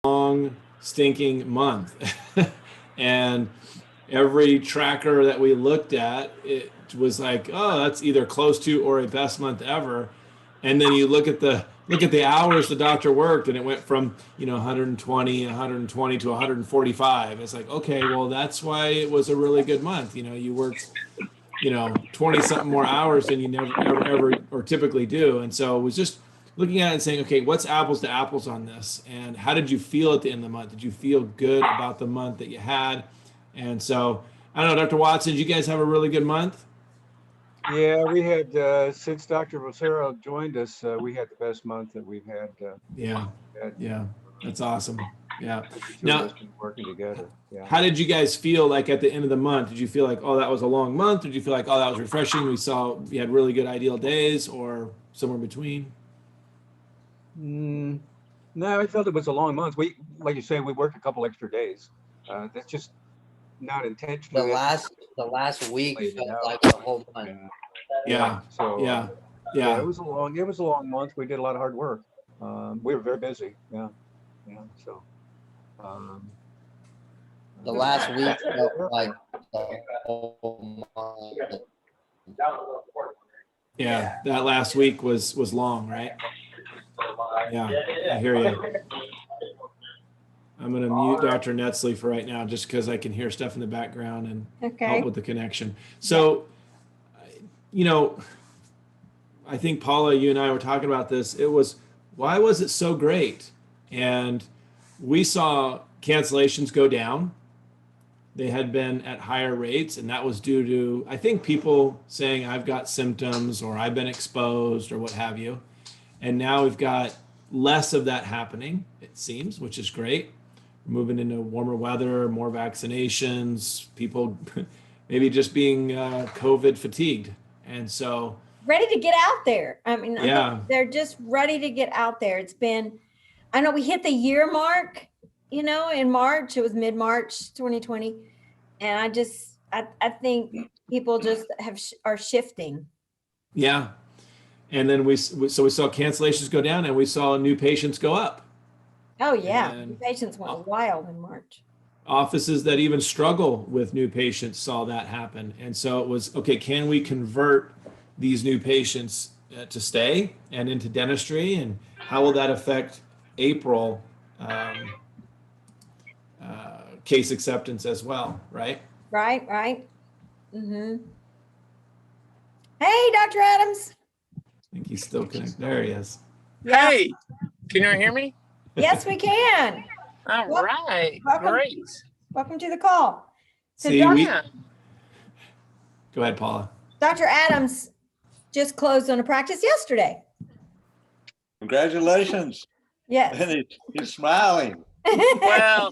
long stinking month. And every tracker that we looked at, it was like, oh, that's either close to or a best month ever. And then you look at the hours the doctor worked, and it went from 120 to 145. It's like, okay, well, that's why it was a really good month. You worked 20 something more hours than you never ever or typically do. And so it was just looking at it and saying, okay, what's apples to apples on this? And how did you feel at the end of the month? Did you feel good about the month that you had? And so, I don't know, Dr. Watson, did you guys have a really good month? Yeah, we had, since Dr. Vocero joined us, we had the best month that we've had. Yeah, that's awesome. Yeah. Now, working together. Yeah. How did you guys feel like at the end of the month? Did you feel like, oh, that was a long month? Did you feel like, oh, that was refreshing? We had really good ideal days, or somewhere in between? No, I felt it was a long month. Like you say, we worked a couple extra days. That's just not intentional. The last week felt like a whole month. Yeah. So yeah. It was a long month. We did a lot of hard work. We were very busy. Yeah. So. The last week felt like the whole month. Yeah, that last week was long, right? Yeah, I hear you. I'm going to mute Dr. Netzley for right now, just because I can hear stuff in the background and help with the connection. So, I think Paula, you and I were talking about this. Why was it so great? And we saw cancellations go down. They had been at higher rates, and that was due to, I think, people saying, I've got symptoms or I've been exposed or what have you. And now we've got less of that happening, it seems, which is great. We're moving into warmer weather, more vaccinations, people maybe just being COVID fatigued. And so ready to get out there. I mean, yeah, they're just ready to get out there. It's been, I know we hit the year mark, in March. It was mid-March 2020. And I think people just are shifting. Yeah. And then we saw cancellations go down, and we saw new patients go up. Oh yeah, and new patients went wild in March. Offices that even struggle with new patients saw that happen. And so it was, okay, can we convert these new patients to stay and into dentistry? And how will that affect April case acceptance as well, right? Right. Mm-hmm. Hey, Dr. Adams. I think he's still connected. There he is. Yeah. Hey, can you hear me? Yes, we can. All right, welcome. great. Welcome to the call. So See, Dr. Go ahead, Paula. Dr. Adams just closed on a practice yesterday. Congratulations. Yes. And he's smiling. Well,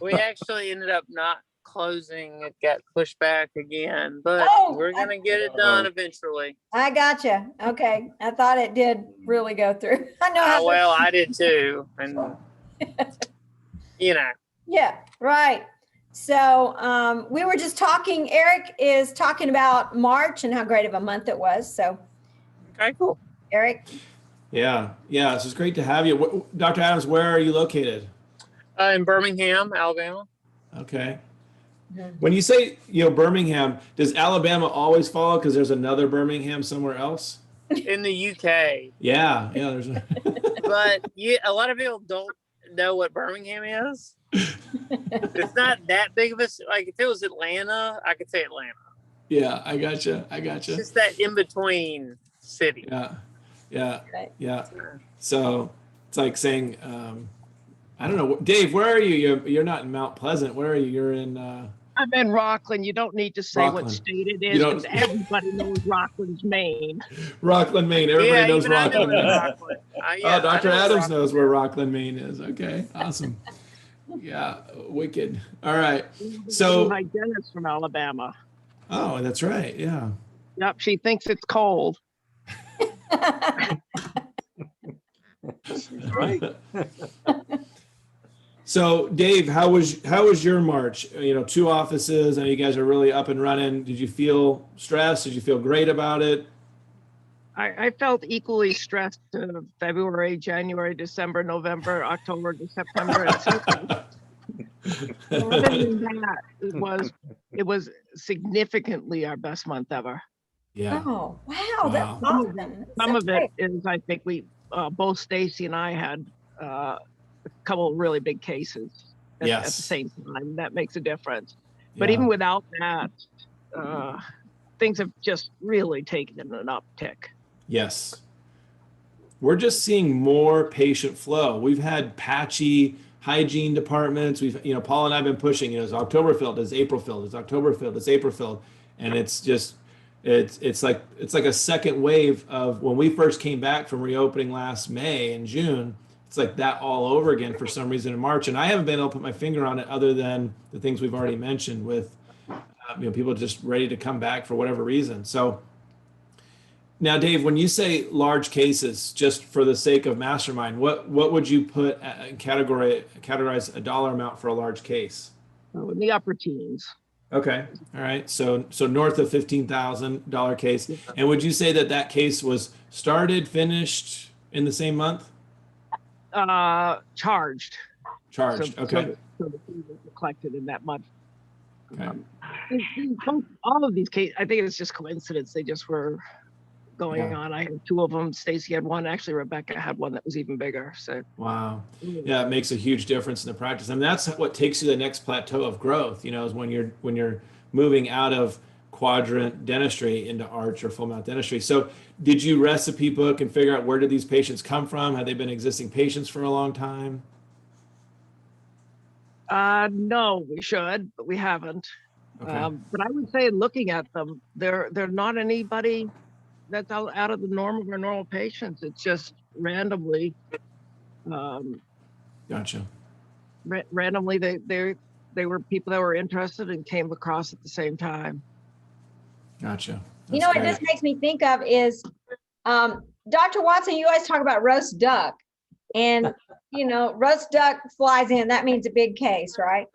we actually ended up not closing. It got pushed back again, but we're going to get it done eventually. I gotcha. Okay. I thought it did really go through. I know how well, I did too. And, Yeah, right. So we were just talking, Eric is talking about March and how great of a month it was. So, okay, cool. Eric. Yeah. So it's great to have you. Dr. Adams, where are you located? In Birmingham, Alabama. Okay. When you say, Birmingham, does Alabama always follow because there's another Birmingham somewhere else? In the UK. Yeah. There's But a lot of people don't know what Birmingham is. It's not that big of a, like if it was Atlanta, I could say Atlanta. Yeah, I gotcha. It's just that in between city. Yeah. So it's like saying, I don't know, Dave, where are you? You're not in Mount Pleasant. Where are you? You're in. I'm in Rockland. You don't need to say Rockland. what state it is because everybody knows Rockland's Maine. Rockland, Maine. Everybody knows even I know Rockland. Rockland. Dr. Adams knows where Rockland, Maine is. Okay, awesome. Yeah, wicked. All right. So my dentist from Alabama. Oh, that's right. Yeah. Yep. She thinks it's cold. Right. So, Dave, how was your March? 2 offices, and you guys are really up and running. Did you feel stressed? Did you feel great about it? I felt equally stressed February, January, December, November, October to September. And so other than that, it was significantly our best month ever. Yeah. Oh, wow, that's Wow. awesome. Some So of it is, I think we both Stacy and I had a couple of really big cases at the Yes. same time. That makes a difference. But Yeah. even without that, things have just really taken an uptick. Yes. We're just seeing more patient flow. We've had patchy hygiene departments. We've, Paul and I have been pushing, it's October filled, it's April filled, it's October filled, it's April filled. And it's just, it's like a second wave of when we first came back from reopening last May and June. It's like that all over again for some reason in March. And I haven't been able to put my finger on it other than the things we've already mentioned with, people just ready to come back for whatever reason. So, now, Dave, when you say large cases, just for the sake of Mastermind, what would you put categorize a dollar amount for a large case? In the upper teens. Okay, all right. So north of $15,000 case. Yeah. And would you say that case was started, finished in the same month? Charged. Charged. Okay. So the fees were collected in that month. Okay. All of these cases, I think it's just coincidence. They just were going on. I had two of them. Stacy had one. Actually, Rebecca had one that was even bigger. So wow, yeah, it makes a huge difference in the practice. I mean, that's what takes you to the next plateau of growth. Is when you're moving out of quadrant dentistry into arch or full mouth dentistry. So, did you recipe book and figure out where did these patients come from? Have they been existing patients for a long time? No, we should, but we haven't. Okay. But I would say, looking at them, they're not anybody that's out of the norm of our normal patients. It's just randomly. Gotcha. Randomly, they were people that were interested and came across at the same time. Gotcha. That's what this makes me think of is, Dr. Watson, you always talk about roast duck, and roast duck flies in. That means a big case, right?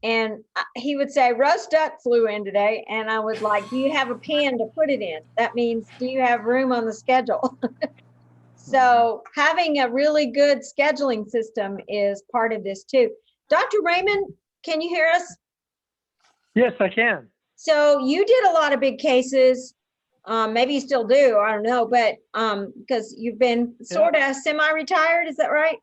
And he would say, roast duck flew in today. And I was like, do you have a pen to put it in? That means, do you have room on the schedule? So having a really good scheduling system is part of this too. Dr. Raymond, can you hear us? Yes, I can. So you did a lot of big cases. Maybe you still do, I don't know, but because you've been sort of semi-retired, is that right?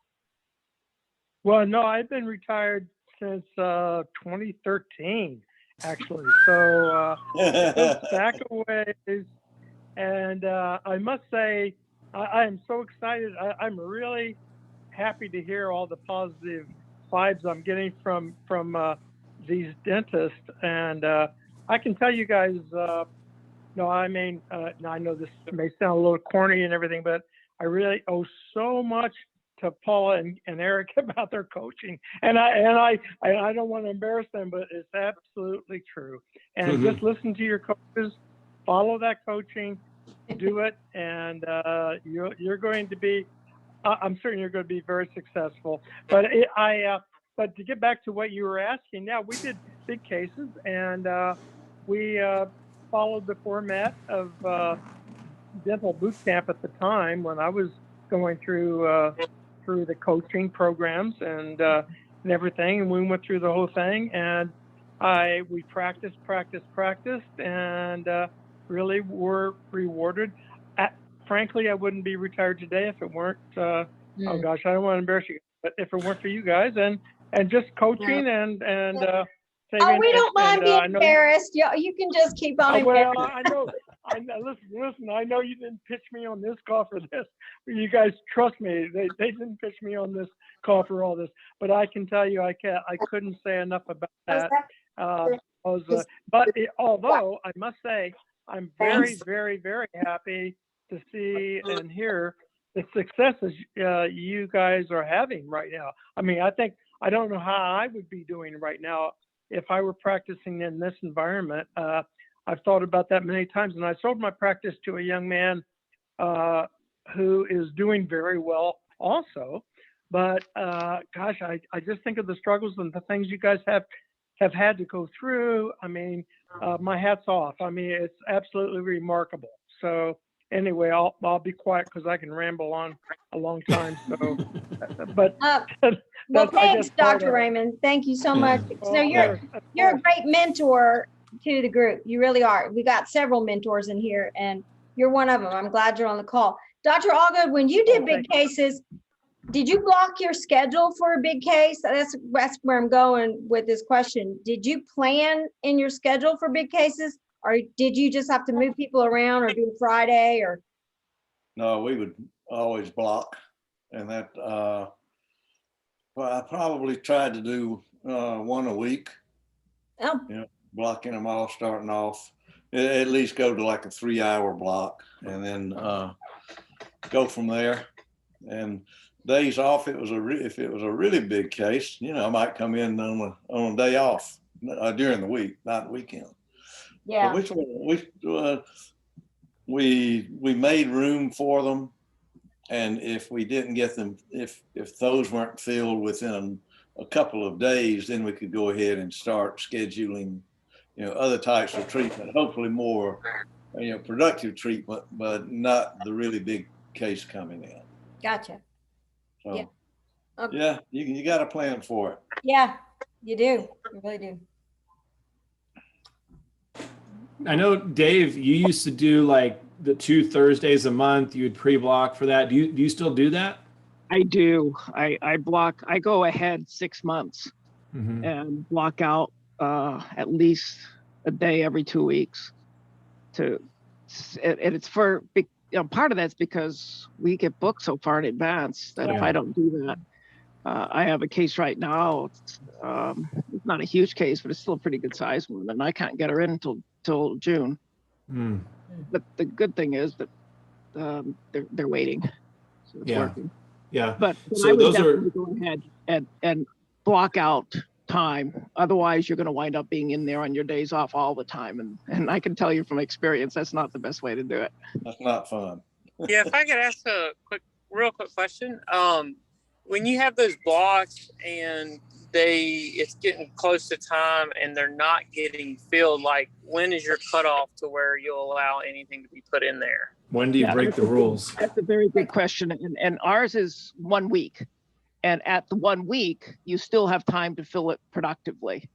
Well, no, I've been retired since 2013, actually. So it goes back a ways. And I must say, I am so excited. I'm really happy to hear all the positive vibes I'm getting from these dentists. And I can tell you guys, no, I mean, I know this may sound a little corny and everything, but I really owe so much to Paula and Eric about their coaching, and I don't want to embarrass them, but it's absolutely true. And just listen to your coaches, follow that coaching, do it, and you're going to be. I'm certain you're going to be very successful. But but to get back to what you were asking, yeah, we did big cases, and we followed the format of dental boot camp at the time when I was going through the coaching programs and everything, and we went through the whole thing, and we practiced, and really were rewarded. Frankly, I wouldn't be retired today if it weren't. Oh gosh, I don't want to embarrass you, but if it weren't for you guys and just coaching and oh, we don't mind being embarrassed. You can just keep on. Well, I know. Listen. I know you didn't pitch me on this call for this. You guys trust me. They didn't pitch me on this call for all this. But I can tell you, I couldn't say enough about that. Although I must say, I'm very, very, very happy to see and hear the successes you guys are having right now. I mean, I don't know how I would be doing right now if I were practicing in this environment. I've thought about that many times, and I sold my practice to a young man who is doing very well also. But gosh, I just think of the struggles and the things you guys have had to go through. I mean, my hat's off. I mean, it's absolutely remarkable. So anyway, I'll be quiet because I can ramble on a long time. So, but Well, that's, I thanks, guess, part Dr. of it. Raymond. Thank you so Yeah. much. Oh, So of course, of you're a course. great mentor to the group. You really are. We got several mentors in here, and you're one of them. I'm glad you're on the call. Dr. Allgood, when you did big cases, did you block your schedule for a big case? That's where I'm going with this question. Did you plan in your schedule for big cases, or did you just have to move people around or do a Friday or? No, we would always block, and that well, I probably tried to do one a week. Oh, You know, blocking them all, starting off, at least go to like a 3-hour block, and then go from there. And days off, if it was a really big case, you know, I might come in on a day off during the week, not the weekend. yeah. But we made room for them, and if we didn't get them, if those weren't filled within a couple of days, then we could go ahead and start scheduling, you know, other types of treatment, hopefully more, you know, productive treatment, but not the really big case coming in. Gotcha. So, Yeah. Okay. yeah, you got a plan for it. Yeah, you do. You really do. I know, Dave, you used to do like the 2 Thursdays a month. You would pre-block for that. Do you still do that? I do. I block, I go ahead 6 months Mm-hmm. and block out at least a day every 2 weeks and it's for, you know, part of that's because we get booked so far in advance that if Yeah. I don't do that, I have a case right now. It's not a huge case, but it's still a pretty good size one, and I can't get her in until June. Mm. But the good thing is that they're waiting, so it's Yeah. working. Yeah. But So I would those are- definitely go ahead and block out time. Otherwise, you're going to wind up being in there on your days off all the time, and I can tell you from experience that's not the best way to do it. That's not fun. Yeah, if I could ask a real quick question. When you have those blocks and it's getting close to time and they're not getting filled, like when is your cutoff to where you'll allow anything to be put in there? When do you break the rules? That's a very good question. And ours is 1 week. And at the 1 week, you still have time to fill it productively.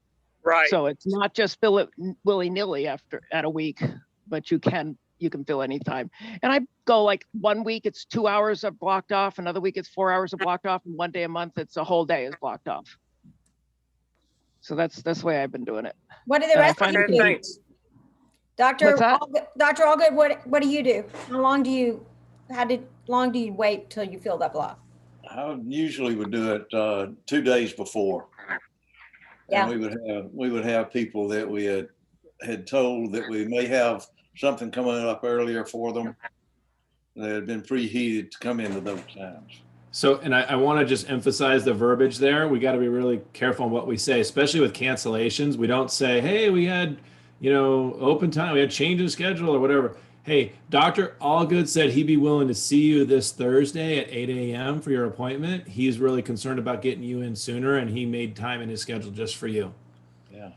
Right. So it's not just fill it willy-nilly at a week, but you can fill anytime. And I go like 1 week, it's 2 hours of blocked off. Another week, it's 4 hours of blocked off. And 1 day a month, it's a whole day is blocked off. So that's the way I've been doing it. What do the rest of you do? Thanks. Dr. What's that? Dr. Allgood, what do you do? How long do you wait till you fill that block? I usually would do it 2 days before. Yeah. And we would have people that we had told that we may have something coming up earlier for them that had been preheated to come into those times. So, and I want to just emphasize the verbiage there. We got to be really careful on what we say, especially with cancellations. We don't say, hey, we had, you know, open time, we had change in schedule or whatever. Hey, Dr. Allgood said he'd be willing to see you this Thursday at 8 a.m. for your appointment. He's really concerned about getting you in sooner, and he made time in his schedule just for you. Yeah.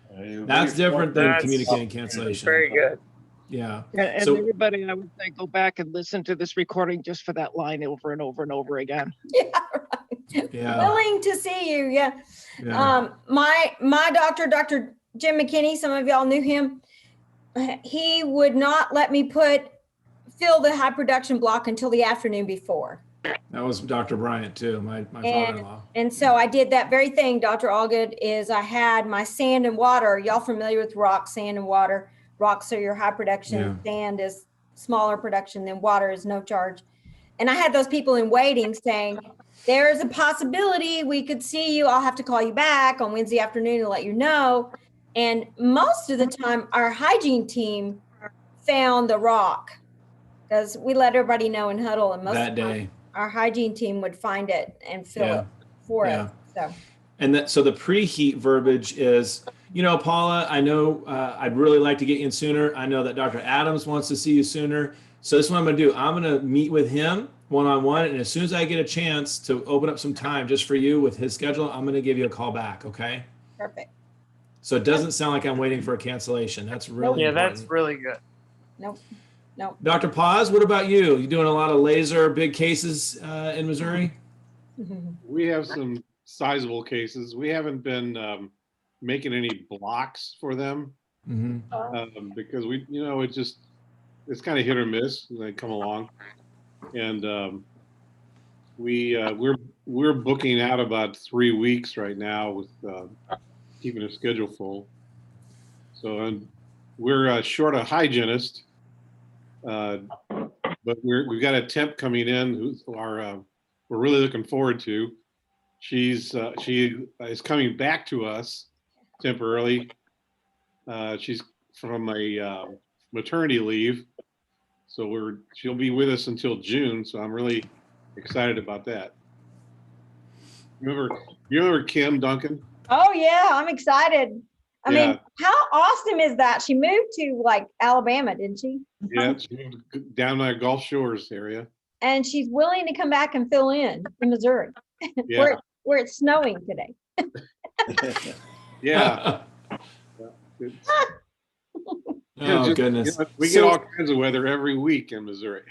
That's different than That's communicating cancellation. Very good. Yeah. And So- everybody, I would say, go back and listen to this recording just for that line over and over and over again. Yeah, right. Yeah. Willing to see you. Yeah. Yeah. My doctor, Dr. Jim McKinney, some of y'all knew him. He would not let me fill the high production block until the afternoon before. That was Dr. Bryant too, my father-in-law. And so I did that very thing, Dr. Allgood, is I had my sand and water. Y'all familiar with rock, sand, and water? Rocks are your high production. Yeah. Sand is smaller production, then water is no charge. And I had those people in waiting saying, there is a possibility we could see you. I'll have to call you back on Wednesday afternoon to let you know. And most of the time, our hygiene team found the rock because we let everybody know in huddle. And most That of the time, day. our hygiene team would find it and fill Yeah. it for Yeah. us. So And so the preheat verbiage is, you know, Paula, I know I'd really like to get you in sooner. I know that Dr. Adams wants to see you sooner. So this is what I'm going to do. I'm going to meet with him one-on-one. And as soon as I get a chance to open up some time just for you with his schedule, I'm going to give you a call back. Okay. perfect. So it doesn't sound like I'm waiting for a cancellation. That's really Yeah, important. that's really good. Nope. No. Dr. Paz, what about you? You doing a lot of laser big cases in Missouri? We have some sizable cases. We haven't been making any blocks for them because it's kind of hit or miss when they come along, and we're booking out about 3 weeks right now with keeping the schedule full. So we're short a hygienist, but we've got a temp coming in who's we're really looking forward to. She is coming back to us temporarily. She's from a maternity leave, so she'll be with us until June. So I'm really excited about that. You remember Kim Duncan? Oh yeah, I'm excited. I Yeah. mean, how awesome is that? She moved to like Alabama, didn't she? Yeah, she moved down my Gulf Shores area. And she's willing to come back and fill in Missouri, Yeah. where it's snowing today. Yeah. Oh, goodness. We get all kinds of weather every week in Missouri.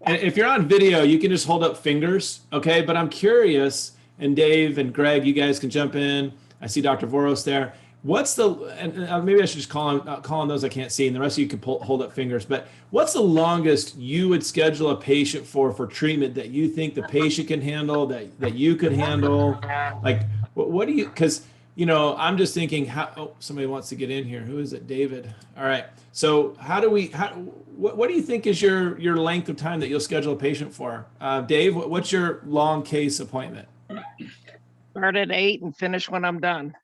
And if you're on video, you can just hold up fingers, okay? But I'm curious, and Dave and Greg, you guys can jump in. I see Dr. Voros there. What's and maybe I should just call on those I can't see, and the rest of you can hold up fingers. But what's the longest you would schedule a patient for treatment that you think the patient can handle, that you could handle? Like, what do you? Because I'm just thinking how. Oh, somebody wants to get in here. Who is it? David. All right. So what do you think is your length of time that you'll schedule a patient for? Dave, what's your long case appointment? Start at 8 and finish when I'm done.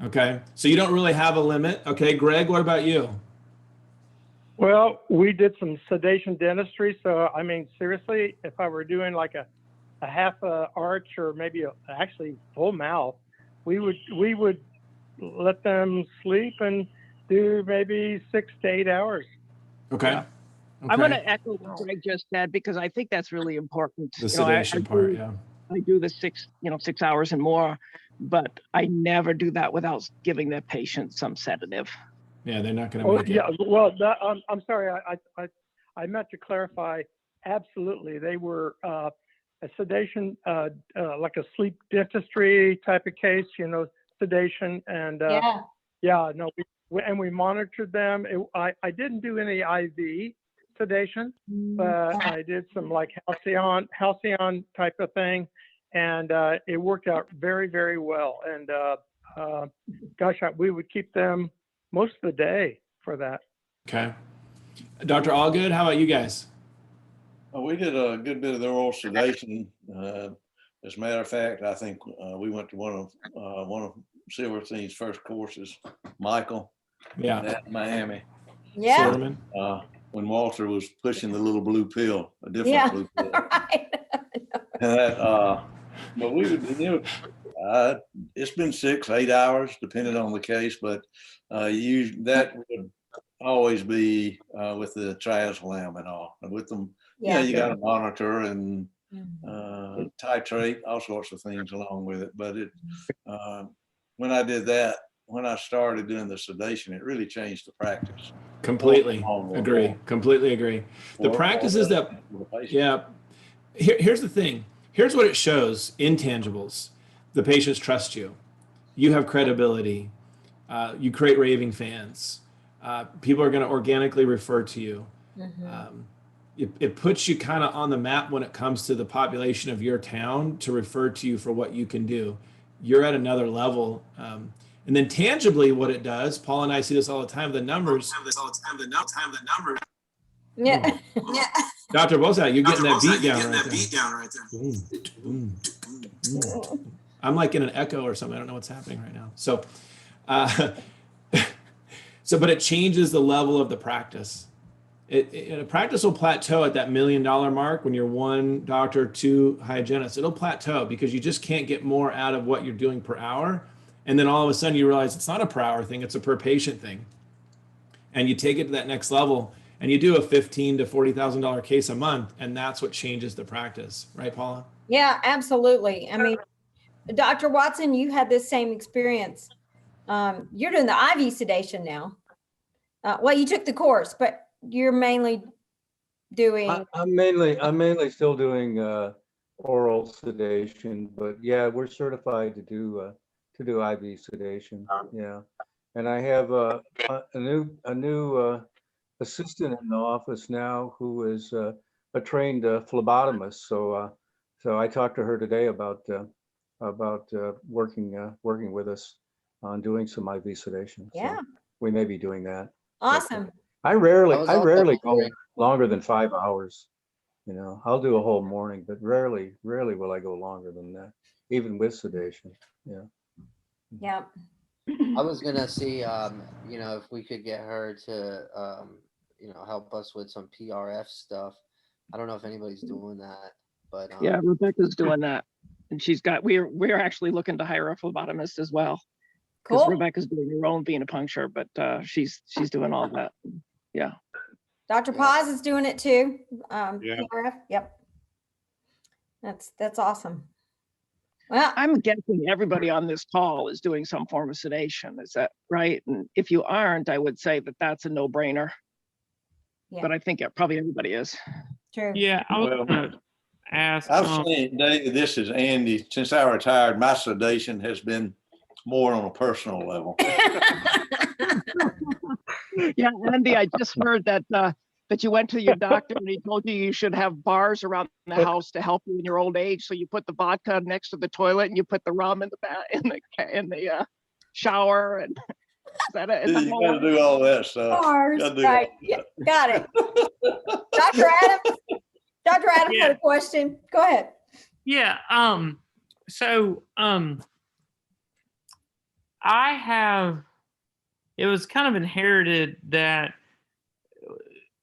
Okay. So you don't really have a limit. Okay. Greg, what about you? Well, we did some sedation dentistry. So, I mean, seriously, if I were doing like a half a arch or maybe actually full mouth, we would let them sleep and do maybe 6 to 8 hours. Okay. Yeah. Okay. I'm going to echo what Greg just said because I think that's really important. The sedation part, yeah. I do the 6 hours and more, but I never do that without giving the patient some sedative. Yeah, they're not going to make it. Yeah, well, I'm sorry, I meant to clarify. Absolutely, they were a sedation, like a sleep dentistry type of case, sedation, and we monitored them. I didn't do any IV sedation, but I did some like halcyon type of thing, and it worked out very, very well. And we would keep them most of the day for that. Okay. Dr. Allgood, how about you guys? We did a good bit of the oral sedation. As a matter of fact, I think we went to one of Silverstein's first courses, Michael, at Miami. Yeah. Silverman. When Walter was pushing the little blue pill, a different blue pill. Right. But we would, it's been 6, 8 hours, depending on the case, but that would always be with the triazolam and all. And with them, you got to monitor and titrate all sorts of things along with it. But when I did that, when I started doing the sedation, it really changed the practice. Completely agree. Completely agree. The practices that, here's the thing. Here's what it shows, intangibles. The patients trust you. You have credibility. You create raving fans. People are going to organically refer to you. It puts you kind of on the map when it comes to the population of your town to refer to you for what you can do. You're at another level. And then tangibly what it does, Paul and I see this all the time, the numbers. Yeah. Dr. Bozak, you're getting that beat down right there. Boom, boom, boom. I'm like in an echo or something. I don't know what's happening right now. So, but it changes the level of the practice. A practice will plateau at that $1 million mark when you're 1 doctor, 2 hygienists. It'll plateau because you just can't get more out of what you're doing per hour. And then all of a sudden you realize it's not a per hour thing, it's a per patient thing. And you take it to that next level and you do a $15,000 to $40,000 case a month. And that's what changes the practice. Right, Paula? Yeah, absolutely. I mean, Dr. Watson, you had this same experience. You're doing the IV sedation now. Well, you took the course, but you're mainly doing? I'm mainly still doing oral sedation, but yeah, we're certified to do IV sedation. Yeah, and I have a new assistant in the office now who is a trained phlebotomist. So I talked to her today about working with us on doing some IV sedation. Yeah. So we may be doing that. Awesome. I I rarely was also go wondering, longer than 5 hours. You know, I'll do a whole morning, but rarely will I go longer than that, even with sedation. Yeah. Yep. I was gonna see, if we could get her to, help us with some PRF stuff. I don't know if anybody's doing that, but Yeah, Rebecca's doing that. And we're actually looking to hire a phlebotomist as well. Because Cool. Rebecca's doing her own venipuncture, but she's doing all that. Yeah. Dr. Yeah. Paz is doing it too. Yeah. PRF. Yep. That's awesome. Well, I'm guessing everybody on this call is doing some form of sedation. Is that right? And if you aren't, I would say that that's a no-brainer. Yeah. But I think probably everybody is. true. Yeah, I was Well, gonna ask. I've seen, Dave, this is Andy. Since I retired, my sedation has been more on a personal level. Yeah, Andy, I just heard that that you went to your doctor and he told you should have bars around the house to help you in your old age. So you put the vodka next to the toilet and you put the rum in the shower and is that it? You got to do all that stuff. Bars, Gotta do right. all Yeah, that. got it. Dr. Adams. Dr. Adams had a question. Go ahead. Yeah. So I have. It was kind of inherited that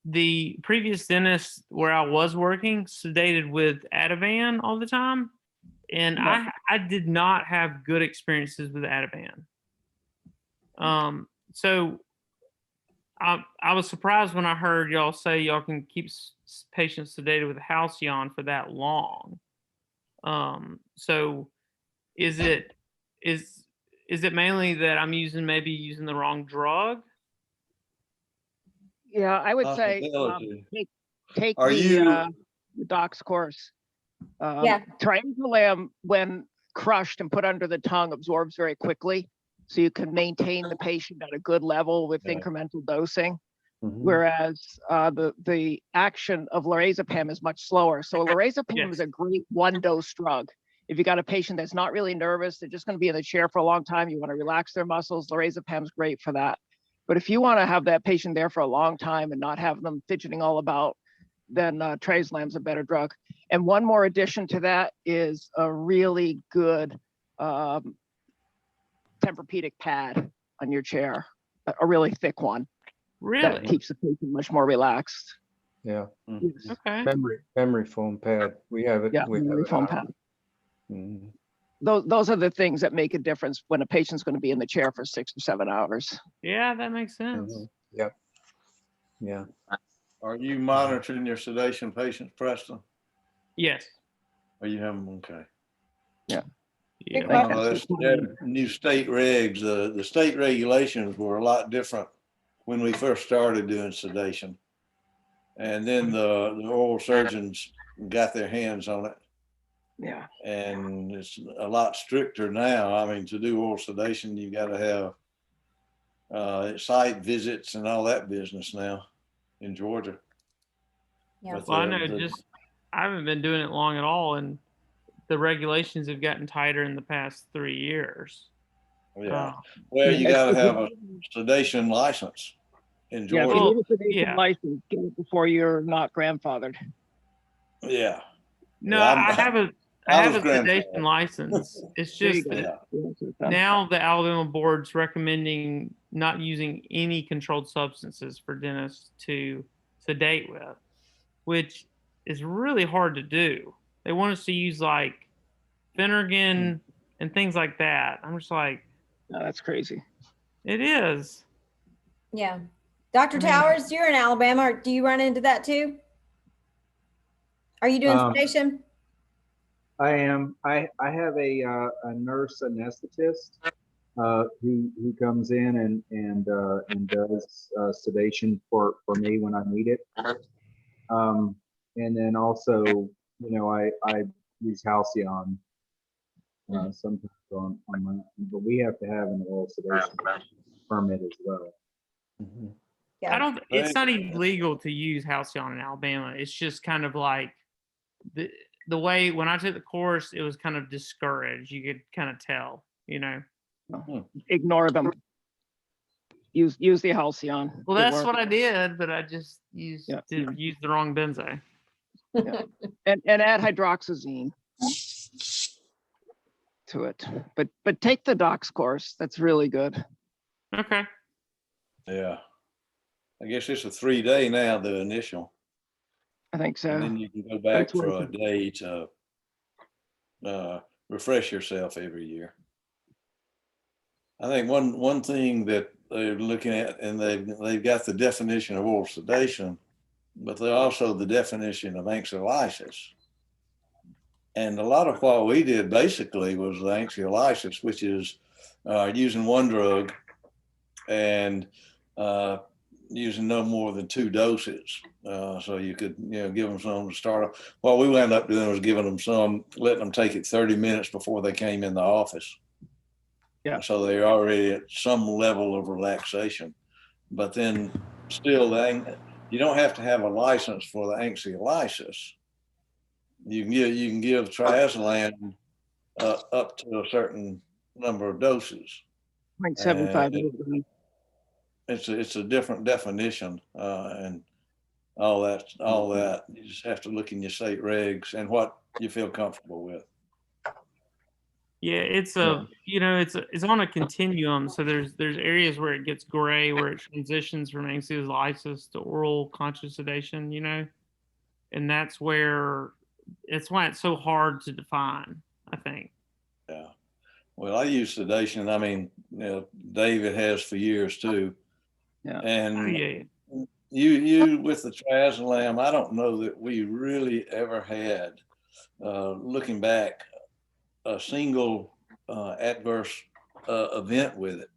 the previous dentist where I was working sedated with Ativan all the time, and I did not have good experiences with Ativan. So I was surprised when I heard y'all say y'all can keep patients sedated with Halcyon for that long. So is it mainly that I'm maybe using the wrong drug? Yeah, I would say Possibility. take Are the doc's course. Yeah. Triamcinolone, when crushed and put under the tongue, absorbs very quickly, so you can maintain the patient at a good level with Yeah. incremental dosing. Mhm. Whereas the action of lorazepam is much slower. So lorazepam is a great one-dose drug. If you got a patient that's not really nervous, they're just going to be in the chair for a long time, you want to relax their muscles, lorazepam is great for that. But if you want to have that patient there for a long time and not have them fidgeting all about, then Trazolam's a better drug. And one more addition to that is a really good Tempur-Pedic pad on your chair, a really thick one. Really? That keeps the patient much more relaxed. Yeah. Yes. Okay. Memory foam pad. We have it. Yeah, we have memory it foam out. pad. Mhm. Those are the things that make a difference when a patient's going to be in the chair for 6 or 7 hours. Yeah, that makes sense. Mhm. Yep. Yeah. Are you monitoring your sedation patients, Preston? Yes. Are you having okay? Yeah. That's new state regs. The state regulations were a lot different when we first started doing sedation, and then the oral surgeons got their hands on it, Yeah. and it's a lot stricter now. I mean, to do oral sedation, you got to have site visits and all that business now in Georgia. Yeah. But Well, I know I haven't been doing it long at all, and the regulations have gotten tighter in the past 3 years. Yeah. Well, you got to have a sedation license in Yeah, if Georgia. you need a sedation license, get it before you're not grandfathered. Yeah. No, Yeah, I have a sedation license. It's just that now the Alabama board's recommending not using any controlled substances for dentists to sedate with, which is really hard to do. They want us to use like Finnegan and things like that. I'm just like, no, that's crazy. It is. Yeah. Dr. Towers, you're in Alabama. Do you run into that too? Are you doing sedation? I am. I have a nurse anesthetist who comes in and does sedation for me when I need it. And then also, I use Halcyon sometimes on my, but we have to have an oral sedation permit as well. Mhm. Yeah. I don't. It's Right. not illegal to use Halcyon in Alabama. It's just kind of like the way when I took the course, it was kind of discouraged. You could kind of tell, Ignore them. Use the Halcyon. Well, It that's works. what I did, but I just used the wrong benzo. And add hydroxyzine to it. But take the docs course. That's really good. Okay. Yeah. I guess it's a 3-day now, the initial. I think so. And then you can go back That's what for a day to refresh yourself every year. I think one thing that they're looking at, and they've got the definition of oral sedation, but they're also the definition of anxiolysis. And a lot of what we did basically was the anxiolysis, which is using one drug and using no more than 2 doses. So you could, give them some to start off. What we wound up doing was giving them some, letting them take it 30 minutes before they came in the office. Yeah. So they're already at some level of relaxation. But then still, you don't have to have a license for the anxiolysis. You can give triazolam up to a certain number of doses. 0.75 milligrams. It's a different definition, and all that. You just have to look in your state regs and what you feel comfortable with. Yeah, it's it's on a continuum. So there's areas where it gets gray, where it transitions from anxiolysis to oral conscious sedation, and that's why it's so hard to define, I think. Yeah. Well, I use sedation. I mean, David has for years too. Yeah. And Yeah. you with the triazolam, I don't know that we really ever had, looking back, a single adverse event with it.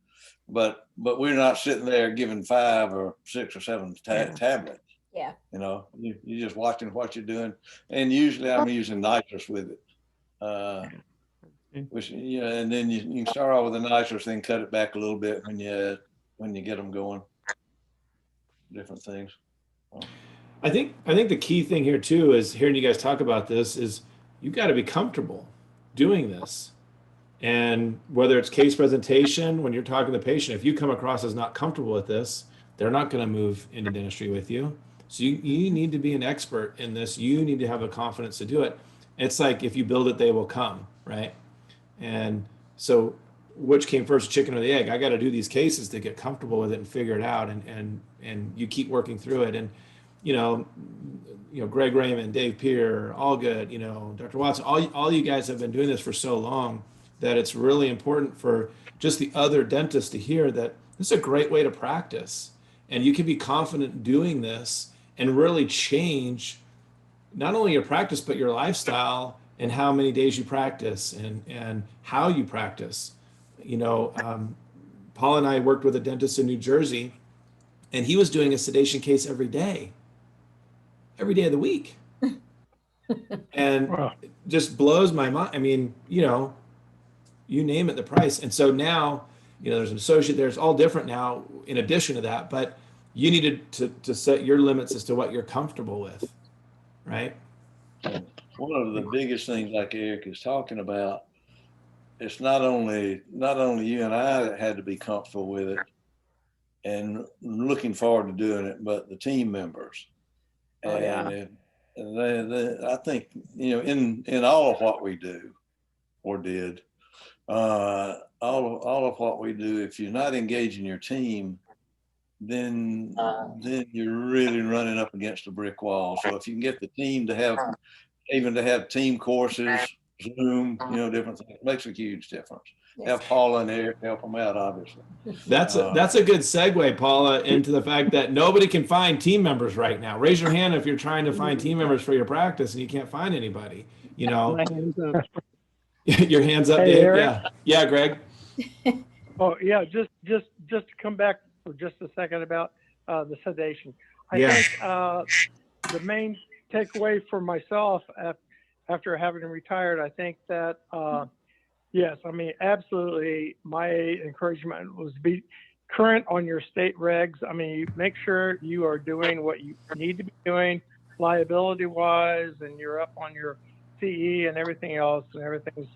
But we're not sitting there giving 5 or 6 or 7 tablets. Yeah. You're just watching what you're doing. And usually I'm using nitrous with it. Which, and then you can start off with the nitrous, then cut it back a little bit when you get them going. Different things. I think the key thing here too is hearing you guys talk about this is you've got to be comfortable doing this. And whether it's case presentation, when you're talking to the patient, if you come across as not comfortable with this, they're not going to move into dentistry with you. So you need to be an expert in this. You need to have the confidence to do it. It's like if you build it, they will come, right? And so which came first, chicken or the egg? I got to do these cases to get comfortable with it and figure it out. And you keep working through it. And, Greg Raymond, Dave Peer, all good, Dr. Watson, all you guys have been doing this for so long that it's really important for just the other dentists to hear that this is a great way to practice. And you can be confident doing this and really change not only your practice, but your lifestyle and how many days you practice and how you practice. Paula and I worked with a dentist in New Jersey, and he was doing a sedation case every day of the week. And Wow. it just blows my mind. I mean, you name it, the price. And so now, there's an associate, there's all different now in addition to that, but you needed to set your limits as to what you're comfortable with, right? One of the biggest things, like Eric is talking about, it's not only you and I that had to be comfortable with it and looking forward to doing it, but the team members. Oh, yeah. And I think, in all of what we do or did, all of what we do, if you're not engaging your team, then you're really running up against a brick wall. So if you can get the team to have team courses, Zoom, different things, it makes a huge difference. Yes. Have Paula and Eric help them out, obviously. That's a good segue, Paula, into the fact that nobody can find team members right now. Raise your hand if you're trying to find team members for your practice and you can't find anybody. My hands up. Your hands up, Hey, Dave. Eric? Yeah, Greg. Oh, yeah, just to come back for just a second about the sedation. I Yeah. think the main takeaway for myself after having retired, I think that, yes, I mean, absolutely, my encouragement was be current on your state regs. I mean, you make sure you are doing what you need to be doing liability wise, and you're up on your CE and everything else, and everything's,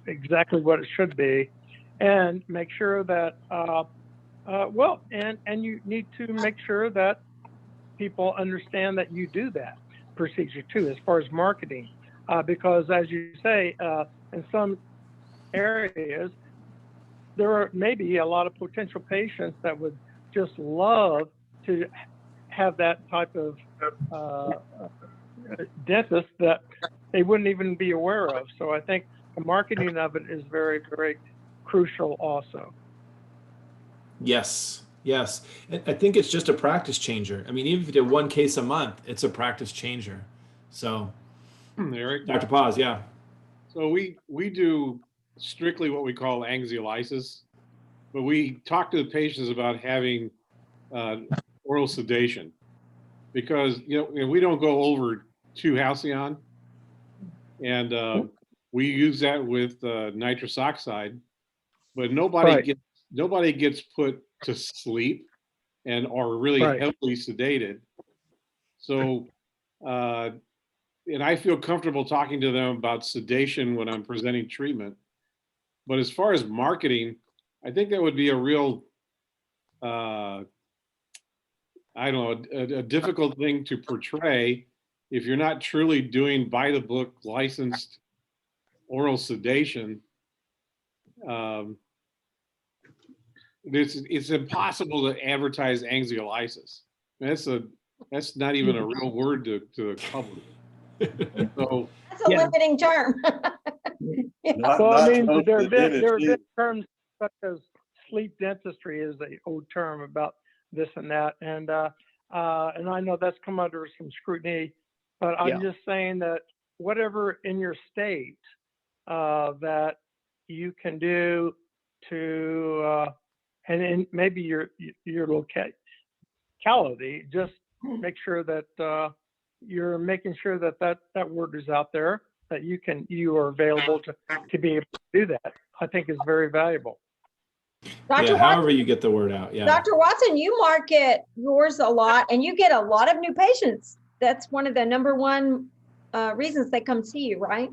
exactly what it should be. And make sure that, and you need to make sure that people understand that you do that procedure too, as far as marketing, because as you say, in some areas, there are maybe a lot of potential patients that would just love to have that type of dentist that they wouldn't even be aware of. So I think the marketing of it is very, very crucial also. Yes. Yes. And I think it's just a practice changer. I mean, even if you did one case a month, it's a practice changer. So, Eric, Dr. Paz, yeah. so we do strictly what we call anxiolysis, but we talk to the patients about having oral sedation, because we don't go over 2 halcyon, and we use that with nitrous oxide, but nobody gets put to sleep and are really heavily sedated. So, and I feel comfortable talking to them about sedation when I'm presenting treatment. But as far as marketing, I think that would be a real, I don't know, a difficult thing to portray if you're not truly doing by the book licensed oral sedation. It's impossible to advertise anxiolysis. That's not even a real word to the public. So That's a limiting term. Well, I mean, there have been terms such as sleep dentistry is an old term about this and that, and I know that's come under some scrutiny, but I'm just saying that whatever in your state that you can do to, and in maybe your locality, just make sure that you're making sure that word is out there, that you are available to be able to do that. I think is very valuable. Dr. However you get the word out. Yeah. Dr. Watson, you market yours a lot and you get a lot of new patients. That's one of the number one reasons they come see you, right?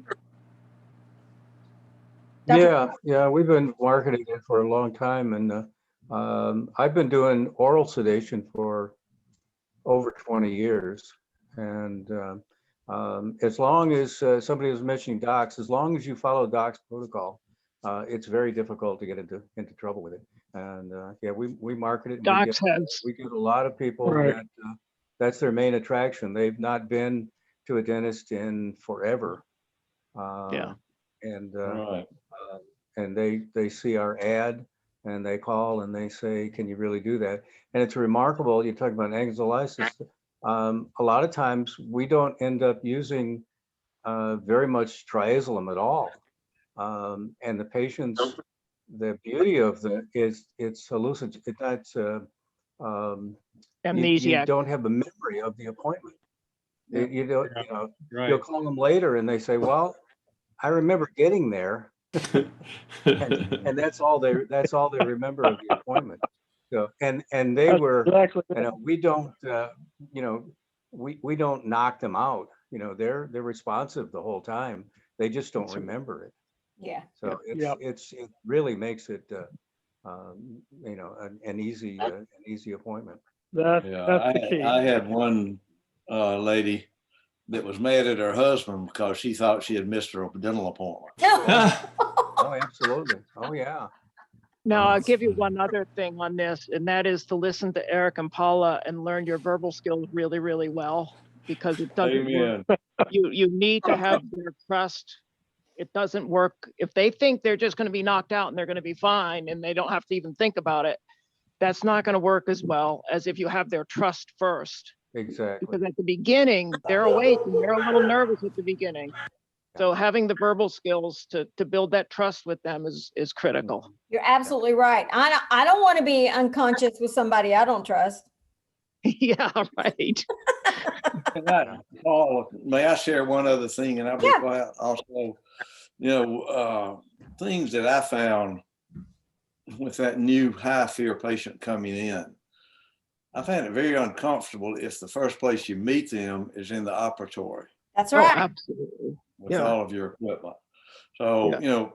Yeah, we've been marketing it for a long time, and I've been doing oral sedation for over 20 years. And as long as somebody was mentioning docs, as long as you follow docs protocol, it's very difficult to get into trouble with it. And we market it. Docs we get a lot of people that that's their main attraction. They've not been to a dentist in forever. And they see our ad and they call and they say, "Can you really do that?" And it's remarkable. You talk about anxiolysis. A lot of times we don't end up using very much triazolam at all. And the patients, the beauty of it's hallucinating. That's amnesia. You don't have a memory of the appointment. You don't. You'll call them later and they say, "Well, I remember getting there," and that's all they remember of the appointment. So and they were, we don't, we don't knock them out. They're responsive the whole time. They just don't remember it. Yeah. So it really makes it, an easy appointment. That's the key. I had one lady that was mad at her husband because she thought she had missed her dental appointment. Oh, absolutely. Oh, yeah. Now, I'll give you one other thing on this, and that is to listen to Eric and Paula and learn your verbal skills really, really well, because it doesn't work. You need to have their trust. It doesn't work. If they think they're just going to be knocked out and they're going to be fine and they don't have to even think about it, that's not going to work as well as if you have their trust first. Exactly. Because at the beginning, they're awake and they're a little nervous at the beginning. So having the verbal skills to build that trust with them is critical. You're absolutely right. I don't want to be unconscious with somebody I don't trust. Yeah, right. Paul, may I share one other thing, and I'll be Yeah. quiet also. Things that I found with that new high fear patient coming in, I found it very uncomfortable if the first place you meet them is in the operatory. That's Oh, right. absolutely. With Yeah. all of your equipment. So, Yeah.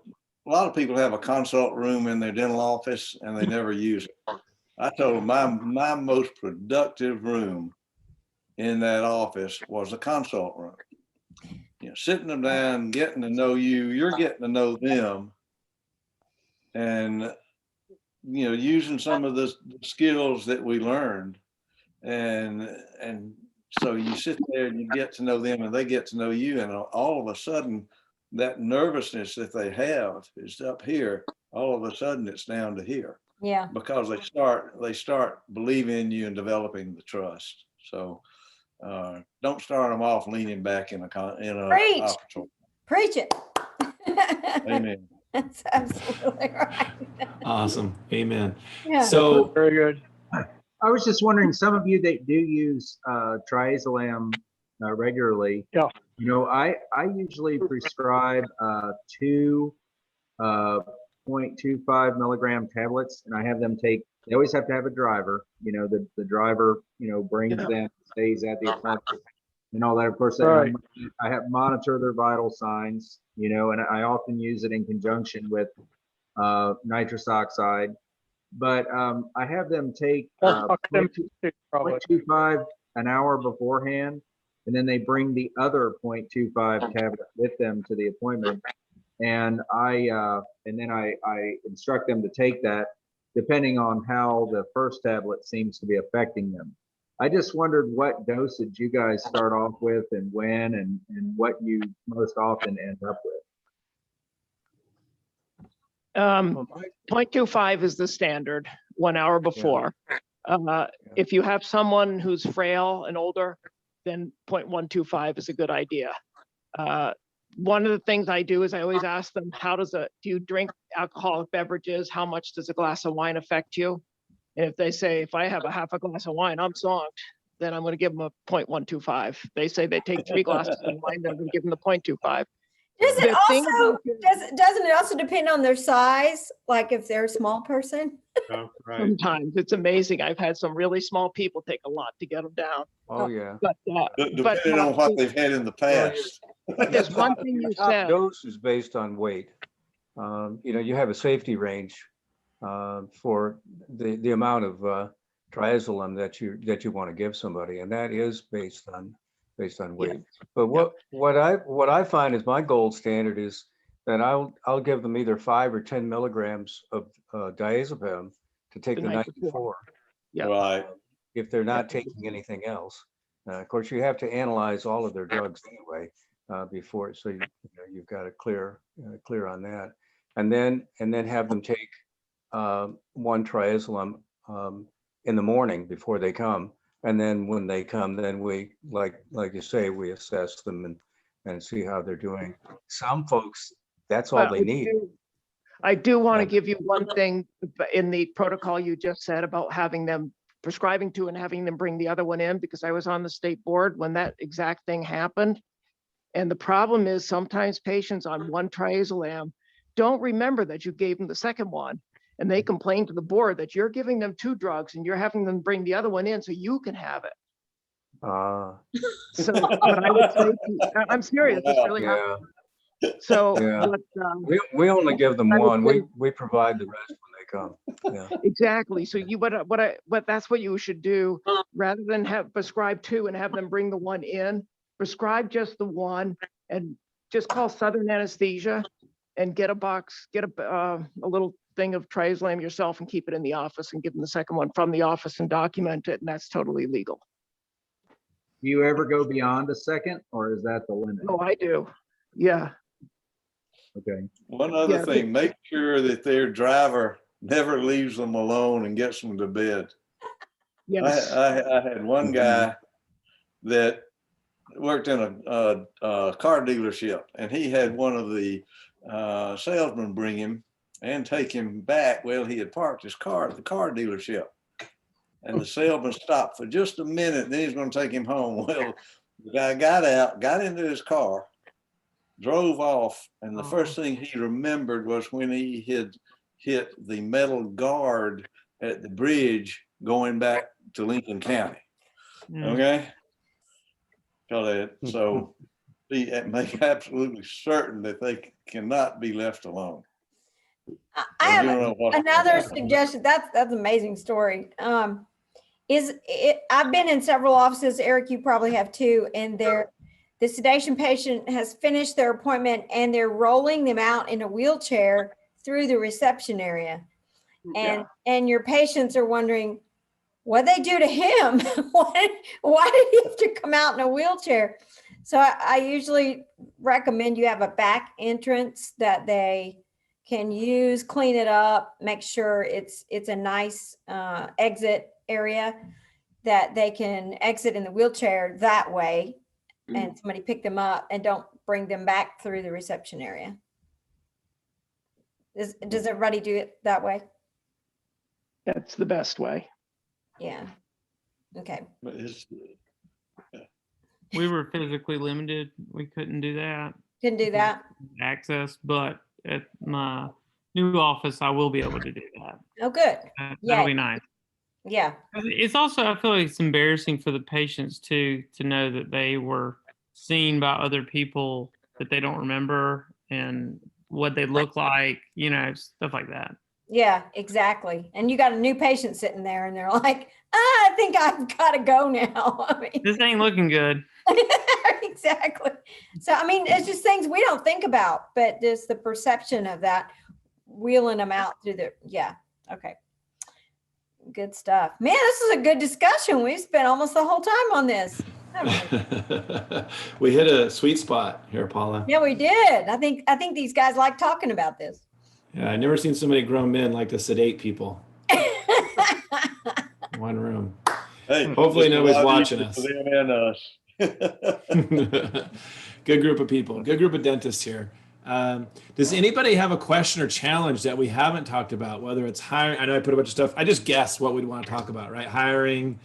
a lot of people have a consult room in their dental office and they never use it. I told them my most productive room in that office was the consult room. Sitting them down, getting to know you, you're getting to know them, and using some of the skills that we learned, and so you sit there and you get to know them and they get to know you, and all of a sudden that nervousness that they have is up here, all of a sudden it's down to here. Yeah. Because they start believing in you and developing the trust. So don't start them off leaning back in a Preach. operatory. Preach it. Amen. That's absolutely right. Awesome. Amen. Yeah. So Very good. I was just wondering, some of you that do use triazolam regularly, Yeah. I usually prescribe 2 0.25 milligram tablets, and I have them take. They always have to have a driver. The driver, brings them, stays at the appointment, and all that. Of course, Right. I have monitor their vital signs. And I often use it in conjunction with nitrous oxide. But I have them take I'll talk to them too, probably. 0.25 an hour beforehand, and then they bring the other 0.25 tablet with them to the appointment. And then I instruct them to take that depending on how the first tablet seems to be affecting them. I just wondered what dosage you guys start off with and when, and what you most often end up with. 0.25 is the standard, 1 hour before. If you have someone who's frail and older, then 0.125 is a good idea. One of the things I do is I always ask them, do you drink alcoholic beverages? How much does a glass of wine affect you? And if they say, if I have a half a glass of wine, I'm zonked, then I'm going to give them a 0.125. They say they take 3 glasses of wine, then I'm going to give them the 0.25. Doesn't it also depend on their size? Like if they're a small person? Right. Sometimes it's amazing. I've had some really small people take a lot to get them down. Oh, yeah. But Depending on what they've had in the past. But there's one thing you Top said. dose is based on weight. You have a safety range for the amount of triazolam that you want to give somebody, and that is based on weight. Yeah. But what I find is my gold standard is that I'll give them either 5 or 10 milligrams of diazepam to take the night before. Yeah. Right. If they're not taking anything else. Of course, you have to analyze all of their drugs anyway before, so you've got to clear on that, and then have them take 1 triazolam in the morning before they come, and then when they come, then we like you say, we assess them and see how they're doing. Some folks, that's all they need. I do want to give you one thing in the protocol you just said about having them prescribing to and having them bring the other one in, because I was on the state board when that exact thing happened. And the problem is sometimes patients on 1 triazolam don't remember that you gave them the second one. And they complain to the board that you're giving them 2 drugs and you're having them bring the other one in so you can have it. So what I would say, I'm serious, this really happened. So we only give them 1. We provide the rest when they come. Yeah. Exactly. So that's what you should do, rather than have prescribe 2 and have them bring the 1 in. Prescribe just the 1 and just call Southern Anesthesia and get a little thing of triazolam yourself and keep it in the office and give them the second one from the office and document it, and that's totally legal. Do you ever go beyond a second, or is that the limit? Oh, I do. Yeah. Okay. One other thing, make sure that their driver never leaves them alone and gets them to bed. Yes. I had one guy that worked in a car dealership, and he had one of the salesmen bring him and take him back. Well, he had parked his car at the car dealership. And the salesman stopped for just a minute, then he's going to take him home. Well, the guy got out, got into his car, drove off, and the first thing he remembered was when he had hit the metal guard at the bridge going back to Lincoln County. Okay? So make absolutely certain that they cannot be left alone. I have another suggestion. That's an amazing story. I've been in several offices, Eric, you probably have too, and the sedation patient has finished their appointment and they're rolling them out in a wheelchair through the reception area. And your patients are wondering, what they do to him? Why did he have to come out in a wheelchair? So I usually recommend you have a back entrance that they can use, clean it up, make sure it's a nice exit area that they can exit in the wheelchair that way, and somebody pick them up and don't bring them back through the reception area. Does everybody do it that way? That's the best way. Yeah. Okay. We were physically limited. We couldn't do that. Couldn't do that. Access, but at my new office, I will be able to do that. Oh, good. That'll be nice. Yeah. It's also, I feel like it's embarrassing for the patients too, to know that they were seen by other people that they don't remember and what they look like, stuff like that. Yeah, exactly. And you got a new patient sitting there and they're like, I think I've got to go now. I mean, this ain't looking good. Exactly. So, I mean, it's just things we don't think about, but just the perception of that, wheeling them out through yeah. Okay. Good stuff. Man, this is a good discussion. We spent almost the whole time on this. We hit a sweet spot here, Paula. Yeah, we did. I think these guys like talking about this. Yeah, I've never seen so many grown men like to sedate people. One room. Hey, hopefully nobody's watching us. Them and us. Good group of people. Good group of dentists here. Does anybody have a question or challenge that we haven't talked about? Whether it's hiring, I know I put a bunch of stuff. I just guessed what we'd want to talk about, right? Hiring,